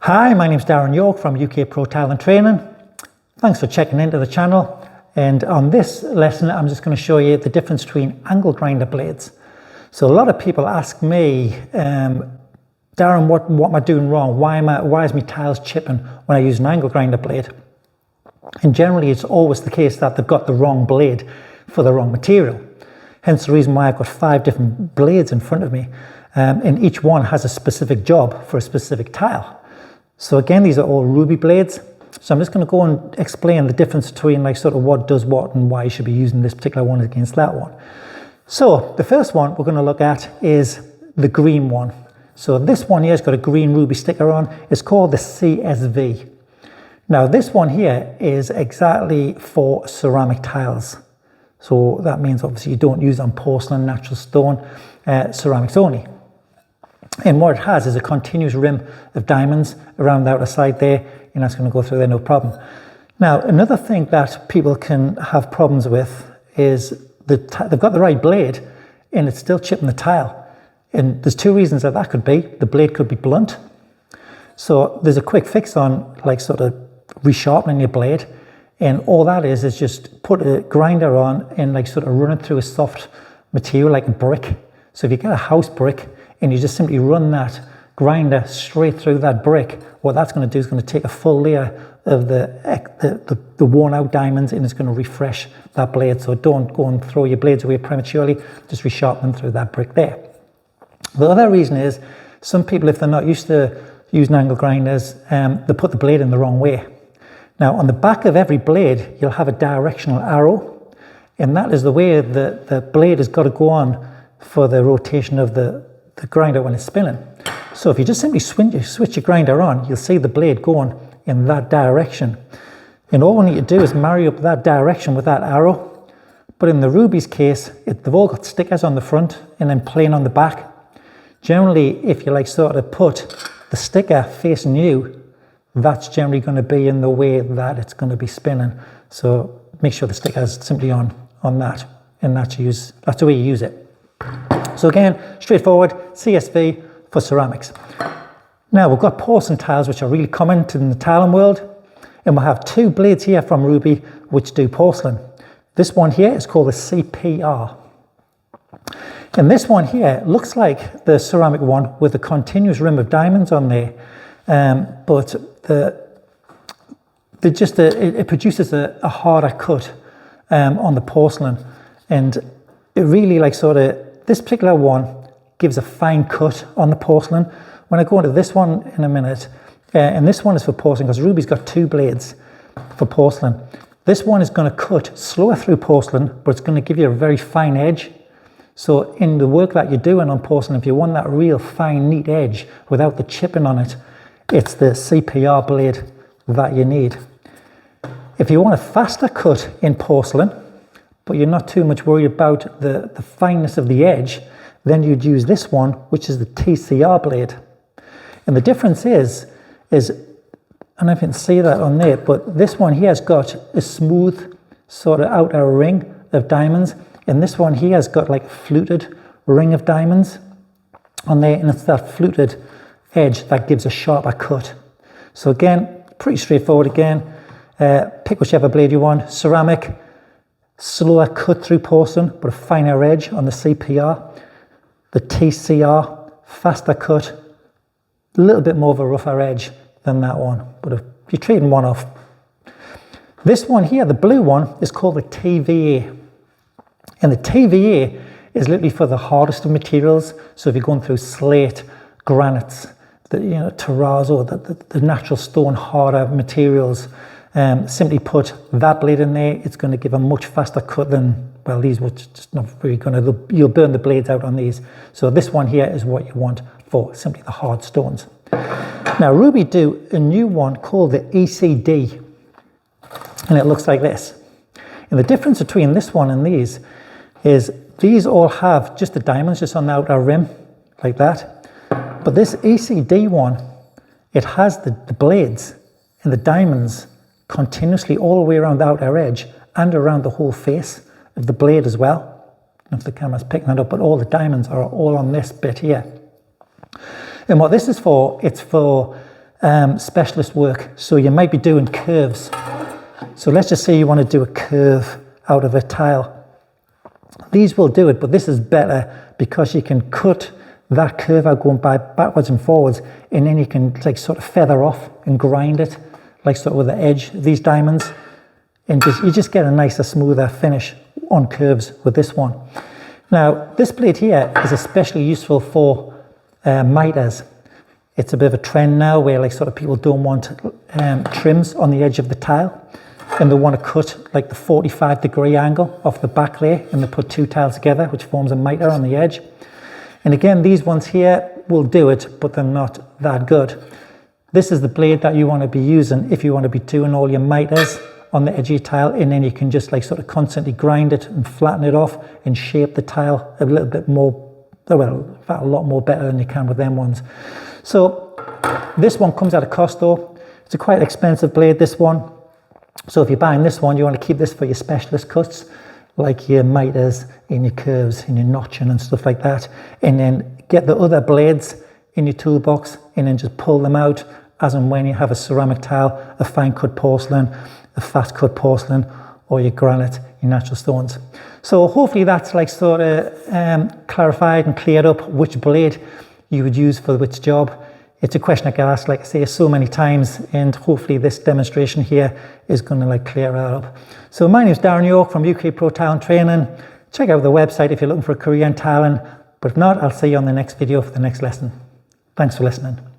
Hi, my name's Darren York from UK Pro Tile & Training. Thanks for checking into the channel. And on this lesson, I'm just going to show you the difference between angle grinder blades. So a lot of people ask me, Darren, what am I doing wrong? Why is my tiles chipping when I use an angle grinder blade? And generally, it's always the case that they've got the wrong blade for the wrong material. Hence the reason why I've got 5 different blades in front of me. And each one has a specific job for a specific tile. So again, these are all Ruby blades. So I'm just going to go and explain the difference between sort of what does what and why you should be using this particular one against that one. So the first one we're going to look at is the green one. So this one here has got a green Ruby sticker on. It's called the CSV. Now this one here is exactly for ceramic tiles. So that means obviously you don't use it on porcelain, natural stone, ceramics only. And what it has is a continuous rim of diamonds around the outer side there, and that's going to go through there no problem. Now, another thing that people can have problems with is they've got the right blade and it's still chipping the tile. And there's 2 reasons that could be. The blade could be blunt. So there's a quick fix on sort of resharpening your blade. And all that is just put a grinder on and sort of run it through a soft material like a brick. So if you get a house brick, and you just simply run that grinder straight through that brick, what that's going to do is going to take a full layer of the worn out diamonds, and it's going to refresh that blade. So don't go and throw your blades away prematurely, just resharpen them through that brick there. The other reason is some people, if they're not used to using angle grinders, they put the blade in the wrong way. Now on the back of every blade you'll have a directional arrow, and that is the way the blade has got to go on for the rotation of the grinder when it's spinning. So if you just simply switch your grinder on, you'll see the blade going in that direction. And all we need to do is marry up that direction with that arrow. But in the Ruby's case, they've all got stickers on the front and then plain on the back. Generally, if you sort of put the sticker facing you, that's generally going to be in the way that it's going to be spinning. So make sure the sticker is simply on that, and that's the way you use it. So again, straightforward, CSV for ceramics. Now we've got porcelain tiles, which are really common in the tiling world, and we'll have 2 blades here from Ruby which do porcelain. This one here is called the CPR. And this one here looks like the ceramic one with a continuous rim of diamonds on there, but it produces a harder cut on the porcelain, and it really this particular one gives a fine cut on the porcelain. When I go into this one in a minute, and this one is for porcelain because Ruby's got 2 blades for porcelain. This one is going to cut slower through porcelain, but it's going to give you a very fine edge. So in the work that you're doing on porcelain, if you want that real fine, neat edge without the chipping on it, it's the CPR blade that you need. If you want a faster cut in porcelain, but you're not too much worried about the fineness of the edge, then you'd use this one, which is the TCR blade. And the difference is, I don't know if you can see that on there, but this one here has got a smooth sort of outer ring of diamonds, and this one here has got a fluted ring of diamonds on there, and it's that fluted edge that gives a sharper cut. So again, pretty straightforward again. Pick whichever blade you want. Ceramic, slower cut through porcelain, but a finer edge on the CPR. The TCR, faster cut, a little bit more of a rougher edge than that one, but if you're trading one off. This one here, the blue one, is called the TVA. And the TVA is literally for the hardest of materials. So if you're going through slate, granites, terrazzo, the natural stone harder materials, simply put that blade in there, it's going to give a much faster cut than, well, these were just not really going to, you'll burn the blades out on these. So this one here is what you want for simply the hard stones. Now Ruby do a new one called the ECD, and it looks like this. And the difference between this one and these is these all have just the diamonds just on the outer rim, like that. But this ECD one, it has the blades and the diamonds continuously all the way around the outer edge and around the whole face of the blade as well. I don't know if the camera's picking that up, but all the diamonds are all on this bit here. And what this is for, it's for specialist work. So you might be doing curves. So let's just say you want to do a curve out of a tile. These will do it, but this is better because you can cut that curve out going backwards and forwards, and then you can like sort of feather off and grind it, like sort of with the edge of these diamonds, and you just get a nicer, smoother finish on curves with this one. Now, this blade here is especially useful for miters. It's a bit of a trend now where like sort of people don't want trims on the edge of the tile, and they want to cut like the 45-degree angle off the back there, and they put two tiles together, which forms a mitre on the edge. And again, these ones here will do it, but they're not that good. This is the blade that you want to be using if you want to be doing all your miters on the edge of your tile, and then you can just like sort of constantly grind it and flatten it off and shape the tile a little bit more, well, a lot more better than you can with them ones. So this one comes at a cost though. It's a quite expensive blade, this one. So if you're buying this one, you want to keep this for your specialist cuts, like your miters and your curves and your notching and stuff like that. And then get the other blades in your toolbox and then just pull them out as and when you have a ceramic tile, a fine cut porcelain, a fast cut porcelain, or your granite, your natural stones. So hopefully that's like sort of clarified and cleared up which blade you would use for which job. It's a question I get asked, like I say, so many times, and hopefully this demonstration here is going to like clear that up. So my name is Darren York from UK Pro Tile and Training. Check out the website if you're looking for a career in tiling, but if not, I'll see you on the next video for the next lesson. Thanks for listening.